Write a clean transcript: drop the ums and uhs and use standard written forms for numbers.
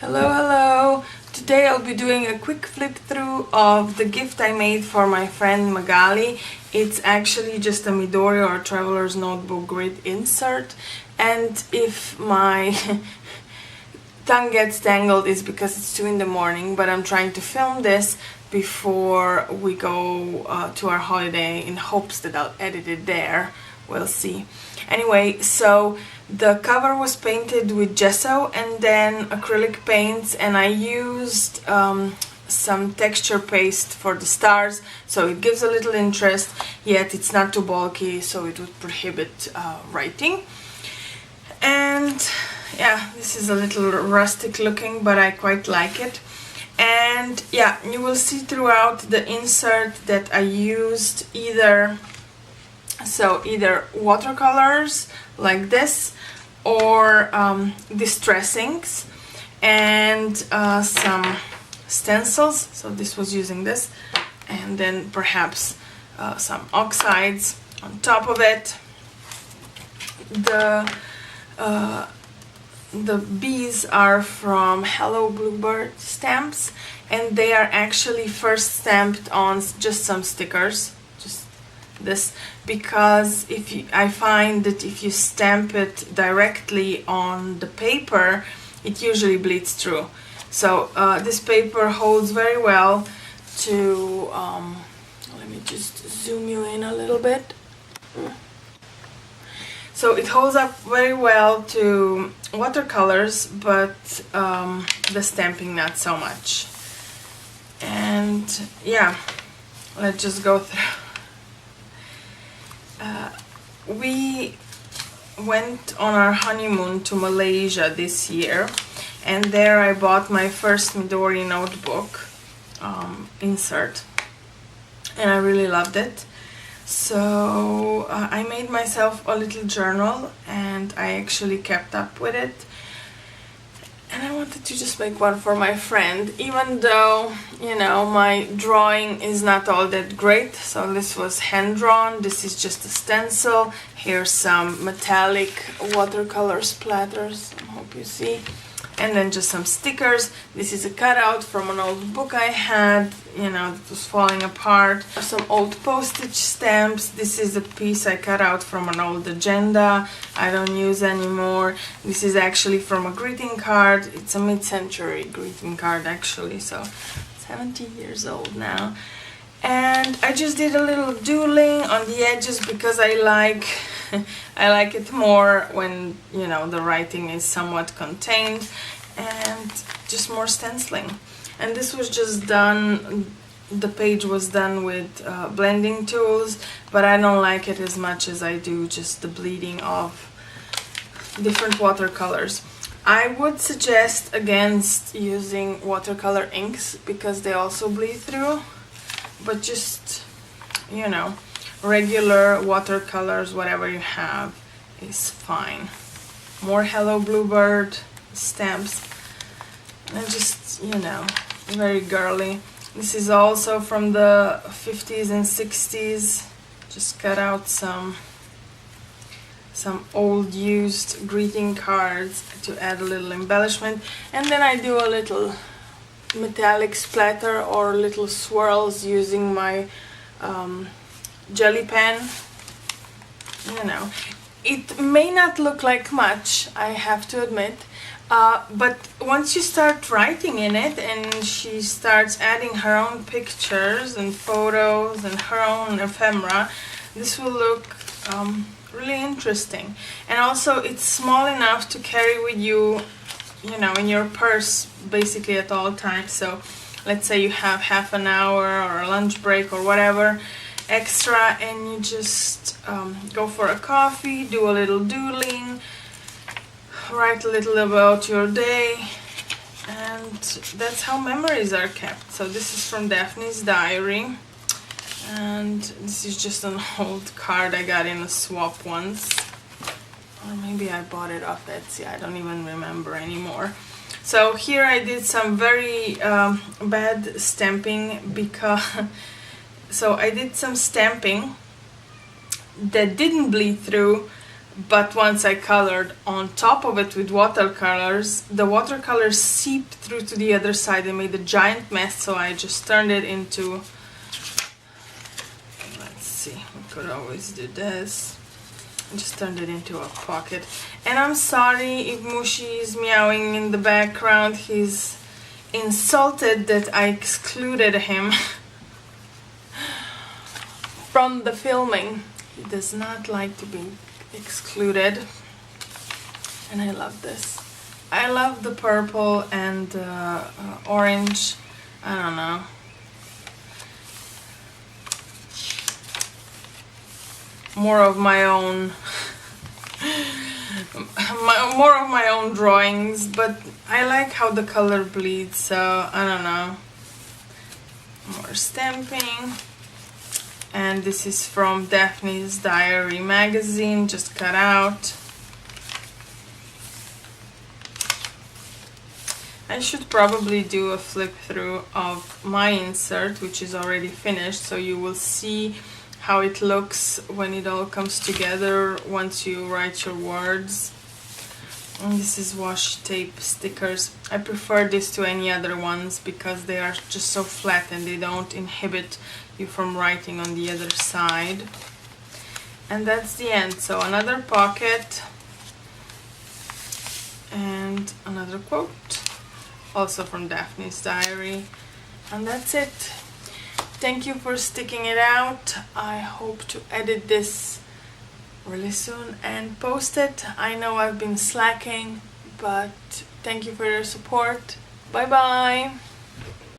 Hello, hello! Today I'll be doing a quick flip through of the gift I made for my friend Magali. It's actually just a Midori or Traveler's Notebook grid insert, and if my tongue gets tangled it's because it's 2 in the morning, but I'm trying to film this before we go to our holiday in hopes that I'll edit it there. We'll see. Anyway, so the cover was painted with gesso and then acrylic paints, and I used some texture paste for the stars, so it gives a little interest, yet it's not too bulky, so it would prohibit writing. And yeah, this is a little rustic looking, but I quite like it. And yeah, you will see throughout the insert that I used either watercolors like this or distress inks and some stencils, so this was using this, and then perhaps some oxides on top of it. The bees are from Hello Bluebird stamps, and they are actually first stamped on just some stickers, just this, because I find that if you stamp it directly on the paper, it usually bleeds through. So this paper holds very well to, let me just zoom you in a little bit. So it holds up very well to watercolors, but the stamping not so much. And yeah, let's just go through. We went on our honeymoon to Malaysia this year, and there I bought my first Midori notebook insert, and I really loved it. So I made myself a little journal, and I actually kept up with it. And I wanted to just make one for my friend, even though, you know, my drawing is not all that great. So this was hand drawn, this is just a stencil. Here's some metallic watercolor splatters, I hope you see. And then just some stickers. This is a cutout from an old book I had, you know, that was falling apart. Some old postage stamps. This is a piece I cut out from an old agenda I don't use anymore. This is actually from a greeting card. It's a mid-century greeting card actually, so 70 years old now. And I just did a little doodling on the edges because I like it more when, you know, the writing is somewhat contained, and just more stenciling. And this was just done, the page was done with blending tools, but I don't like it as much as I do just the bleeding of different watercolors. I would suggest against using watercolor inks because they also bleed through, but just, you know, regular watercolors, whatever you have, is fine. More Hello Bluebird stamps, and just, you know, very girly. This is also from the 50s and 60s. Just cut out some old used greeting cards to add a little embellishment, and then I do a little metallic splatter or little swirls using my jelly pen. You know, it may not look like much, I have to admit, but once you start writing in it and she starts adding her own pictures and photos and her own ephemera, this will look really interesting. And also it's small enough to carry with you, you know, in your purse basically at all times. So let's say you have half an hour or a lunch break or whatever extra, and you just go for a coffee, do a little doodling, write a little about your day, and that's how memories are kept. So this is from Daphne's diary, and this is just an old card I got in a swap once, or maybe I bought it off Etsy, I don't even remember anymore. So here I did some very bad stamping because so I did some stamping that didn't bleed through but once I colored on top of it with watercolors, the watercolors seeped through to the other side and made a giant mess, so I just turned it into, let's see, we could always do this. I just turned it into a pocket. And I'm sorry if Mushi is meowing in the background. He's insulted that I excluded him from the filming. He does not like to be excluded. And I love this. I love the purple and orange. I don't know. More of my own more of my own drawings, but I like how the color bleeds, so I don't know. More stamping. And this is from Daphne's Diary magazine, just cut out. I should probably do a flip through of my insert, which is already finished, so you will see how it looks when it all comes together once you write your words. And this is washi tape stickers. I prefer this to any other ones because they are just so flat and they don't inhibit you from writing on the other side. And that's the end. So another pocket and another quote, also from Daphne's Diary. And that's it. Thank you for sticking it out. I hope to edit this really soon and post it. I know I've been slacking, but thank you for your support. Bye bye.